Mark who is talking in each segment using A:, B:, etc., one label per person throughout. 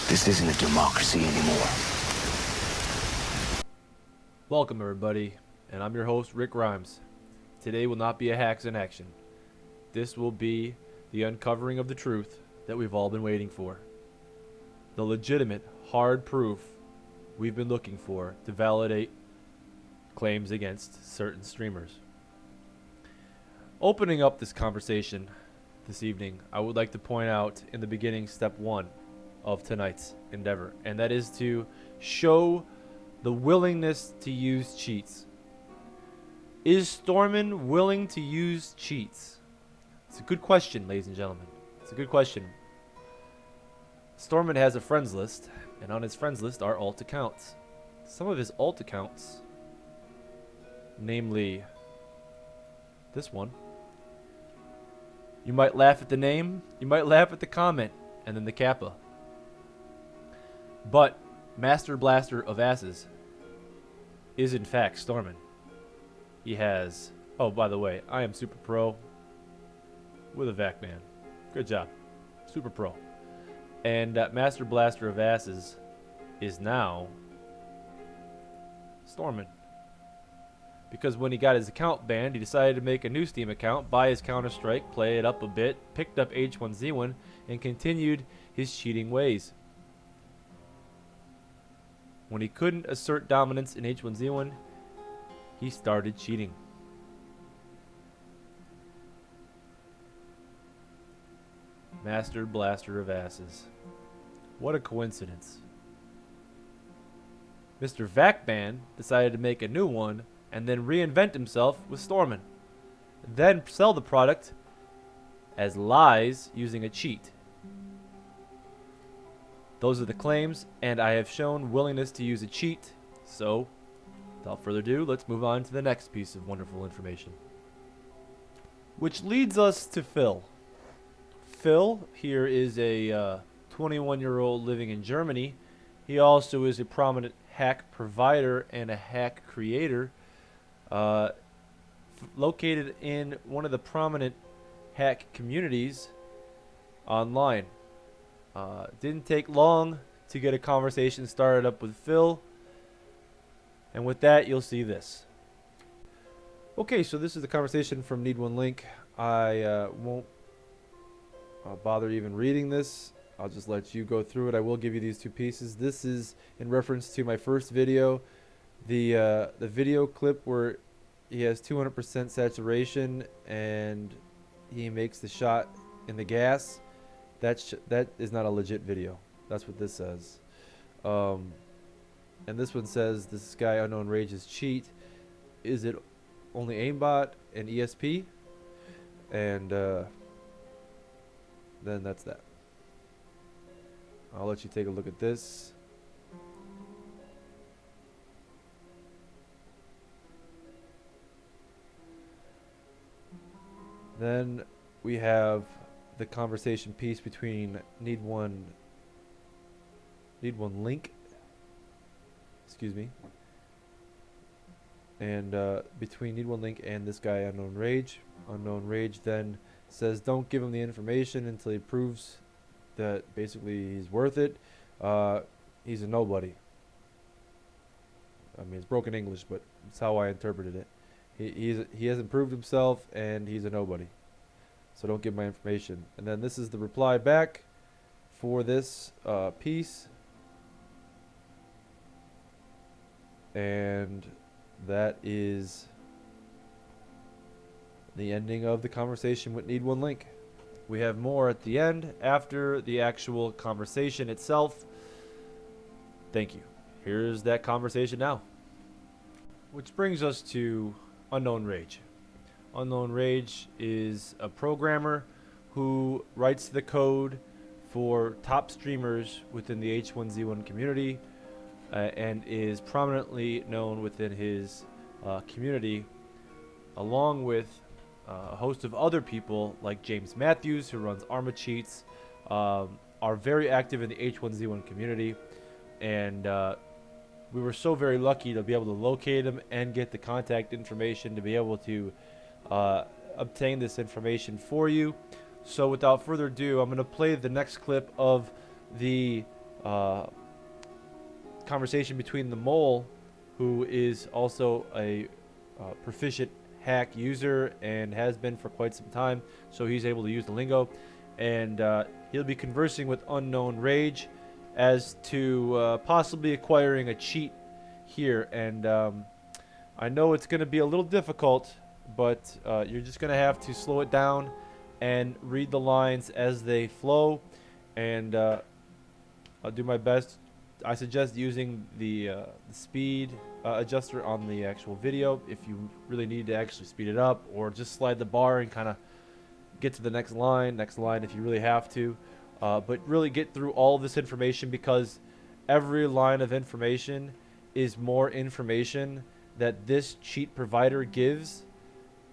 A: This isn't a democracy anymore.
B: Welcome everybody, and I'm your host Rick Grimes. Today will not be a hacks in action. This will be the uncovering of the truth that we've all been waiting for. The legitimate, hard proof we've been looking for to validate claims against certain streamers. Opening up this conversation this evening, I would like to point out in the beginning step 1 of tonight's endeavor, and that is to show the willingness to use cheats. Is STORMEN willing to use cheats? It's a good question, ladies and gentlemen. It's a good question. STORMEN has a friends list, and on his friends list are alt accounts. Some of his alt accounts, namely this one. You might laugh at the name, you might laugh at the comment, and then the kappa. But Master Blaster of Asses is in fact STORMEN. He has, oh by the way, I am Super Pro with a VAC man. Good job. Super Pro. And Master Blaster of Asses is now STORMEN. Because when he got his account banned, he decided to make a new Steam account, buy his Counter-Strike, play it up a bit, picked up H1Z1, and continued his cheating ways. When he couldn't assert dominance in H1Z1, he started cheating. Master Blaster of Asses. What a coincidence. Mr. Vacban decided to make a new one and then reinvent himself with STORMEN. Then sell the product as lies using a cheat. Those are the claims, and I have shown willingness to use a cheat. So, without further ado, let's move on to the next piece of wonderful information. Which leads us to Phil. Phil here is a 21-year-old living in Germany. He also is a prominent hack provider and a hack creator, located in one of the prominent hack communities online. Didn't take long to get a conversation started up with Phil, and with that you'll see this. Okay, so this is the conversation from Need One Link. I won't bother even reading this. I'll just let you go through it. I will give you these two pieces. This is in reference to my first video, the video clip where he has 200% saturation and he makes the shot in the gas. That is not a legit video. That's what this says. And this one says this guy Unknown Rage's cheat. Is it only aimbot and ESP? And then that's that. I'll let you take a look at this. Then we have the conversation piece between Need One Link, excuse me, and between Need One Link and this guy Unknown Rage. Unknown Rage then says don't give him the information until he proves that basically he's worth it. He's a nobody. I mean, it's broken English, but it's how I interpreted it. He hasn't proved himself, and he's a nobody. So don't give my information. And then this is the reply back for this piece. And that is the ending of the conversation with Need One Link. We have more at the end after the actual conversation itself. Thank you. Here's that conversation now. Which brings us to Unknown Rage. Unknown Rage is a programmer who writes the code for top streamers within the H1Z1 community and is prominently known within his community, along with a host of other people like James Matthews, who runs Arma Cheats, are very active in the H1Z1 community, and we were so very lucky to be able to locate him and get the contact information to be able to obtain this information for you. So without further ado, I'm going to play the next clip of the uh, conversation between the mole, who is also a proficient hack user and has been for quite some time, so he's able to use the lingo, and he'll be conversing with Unknown Rage as to possibly acquiring a cheat here. And I know it's going to be a little difficult, but you're just going to have to slow it down and read the lines as they flow, and I'll do my best. I suggest using the speed adjuster on the actual video if you really need to actually speed it up, or just slide the bar and kind of get to the next line if you really have to. But really get through all this information, because every line of information is more information that this cheat provider gives,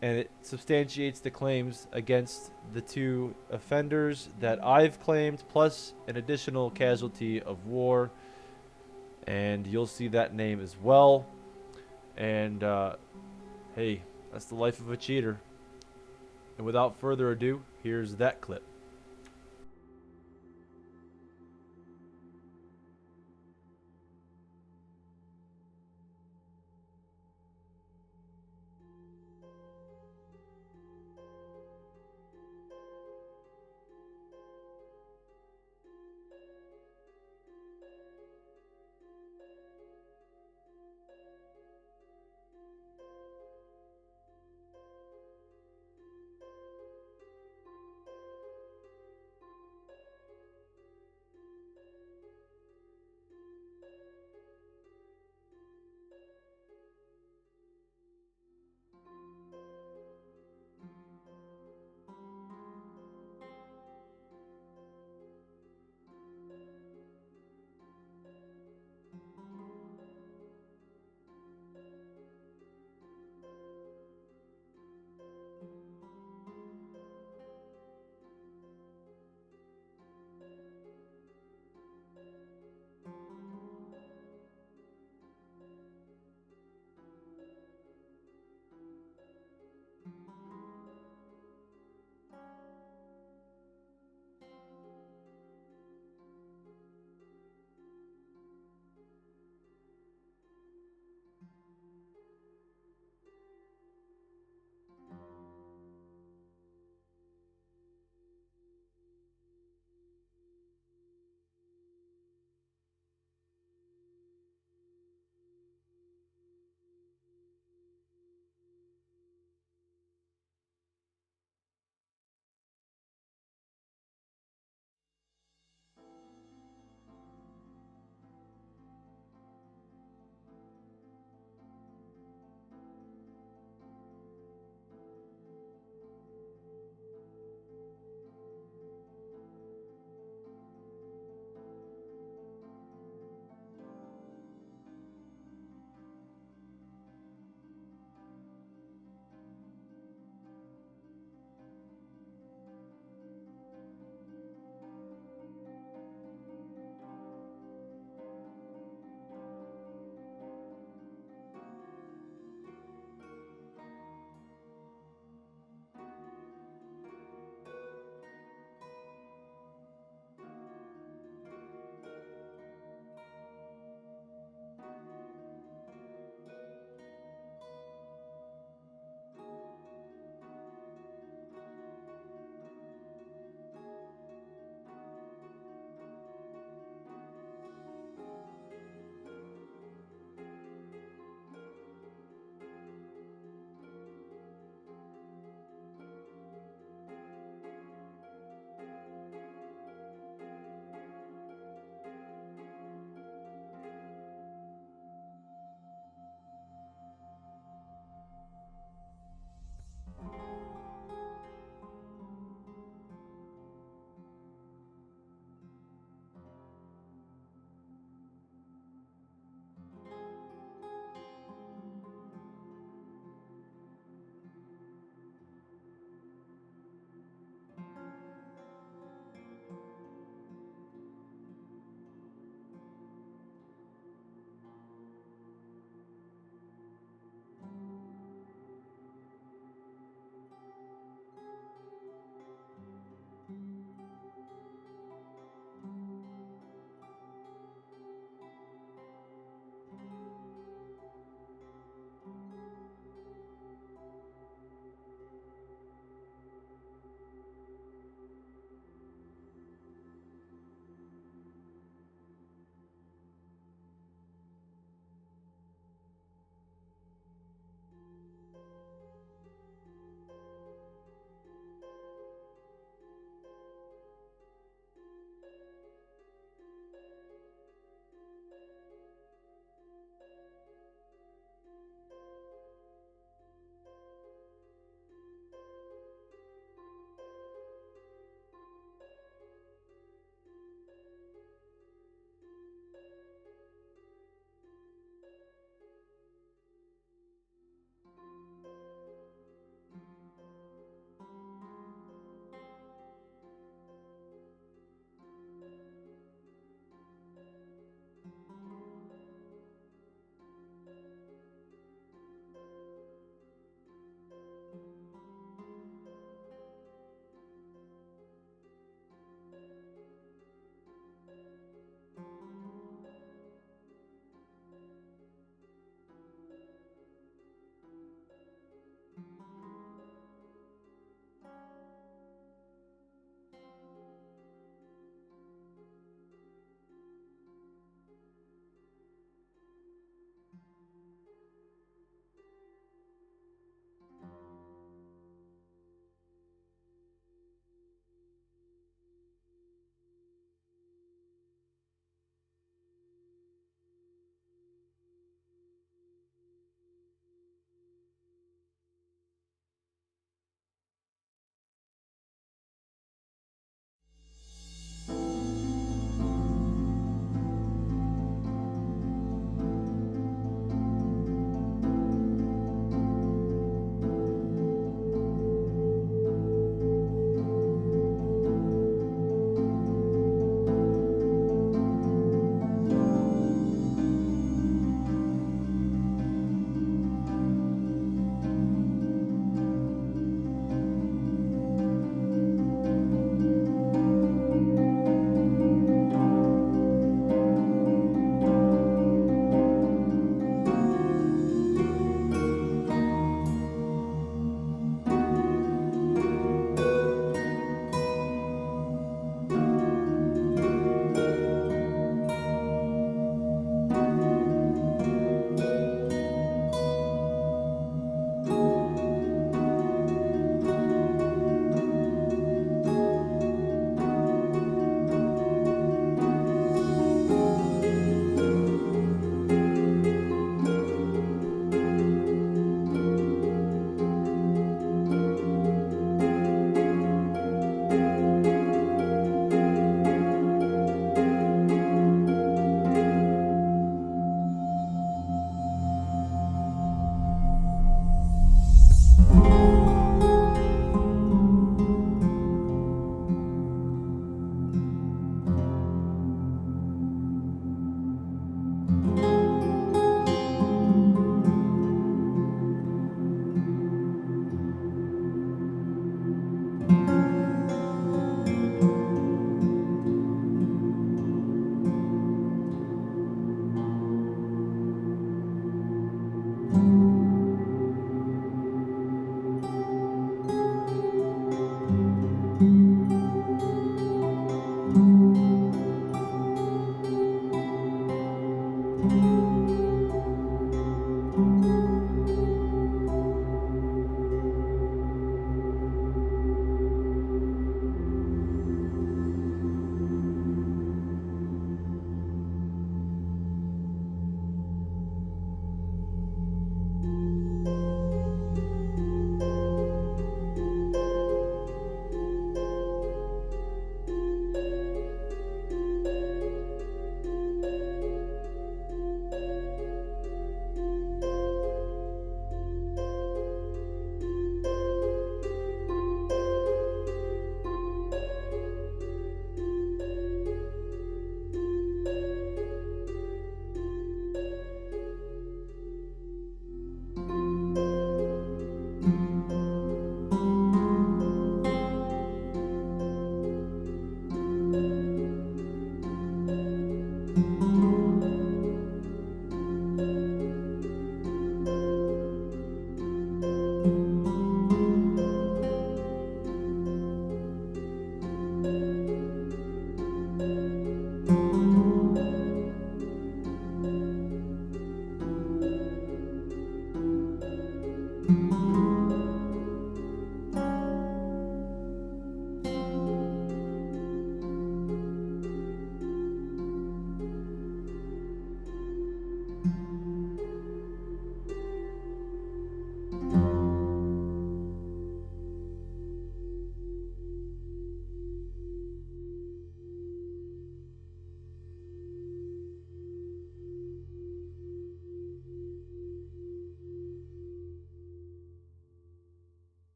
B: and it substantiates the claims against the two offenders that I've claimed, plus an additional casualty of war. And you'll see that name as well. And hey, that's the life of a cheater. And without further ado, here's that clip.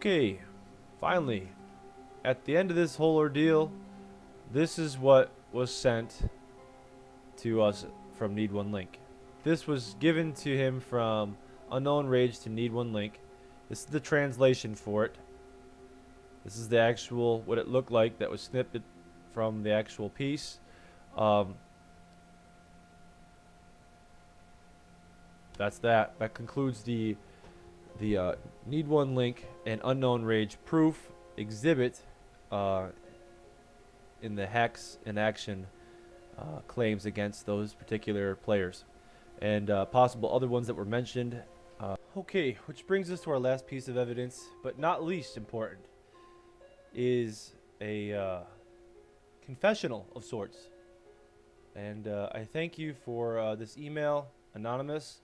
B: Okay, finally, at the end of this whole ordeal, this is what was sent to us from Need One Link. This was given to him from Unknown Rage to Need One Link. This is the translation for it. This is the actual, what it looked like that was snipped from the actual piece. That's that. That concludes the Need One Link and Unknown Rage proof exhibit in the hacks in action claims against those particular players, and possible other ones that were mentioned. Okay, which brings us to our last piece of evidence, but not least important, is a confessional of sorts. And I thank you for this email, Anonymous.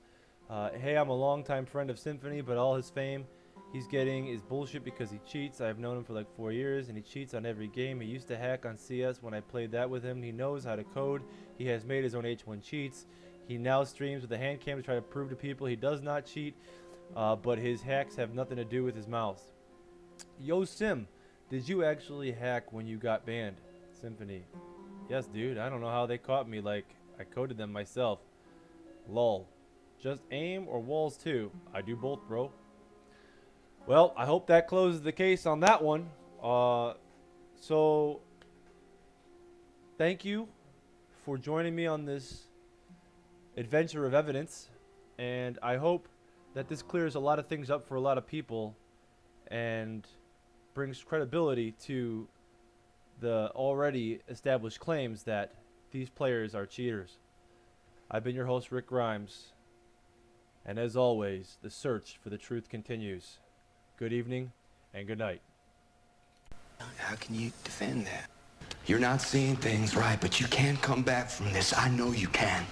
B: Hey, I'm a longtime friend of Symphony, but all his fame he's getting is bullshit because he cheats. I've known him for like 4 years, and he cheats on every game. He used to hack on CS when I played that with him. He knows how to code. He has made his own H1 cheats. He now streams with a hand cam to try to prove to people he does not cheat, but his hacks have nothing to do with his mouth. Yo, Sim, did you actually hack when you got banned? Symphony. Yes, dude. I don't know how they caught me. Like, I coded them myself. Lol. Just aim or walls too? I do both, bro. Well, I hope that closes the case on that one. So, thank you for joining me on this adventure of evidence. And I hope that this clears a lot of things up for a lot of people and brings credibility to the already established claims that these players are cheaters. I've been your host, Rick Grimes. And as always, the search for the truth continues. Good evening and good night.
A: How can you defend that? You're not seeing things right, but you can come back from this. I know you can.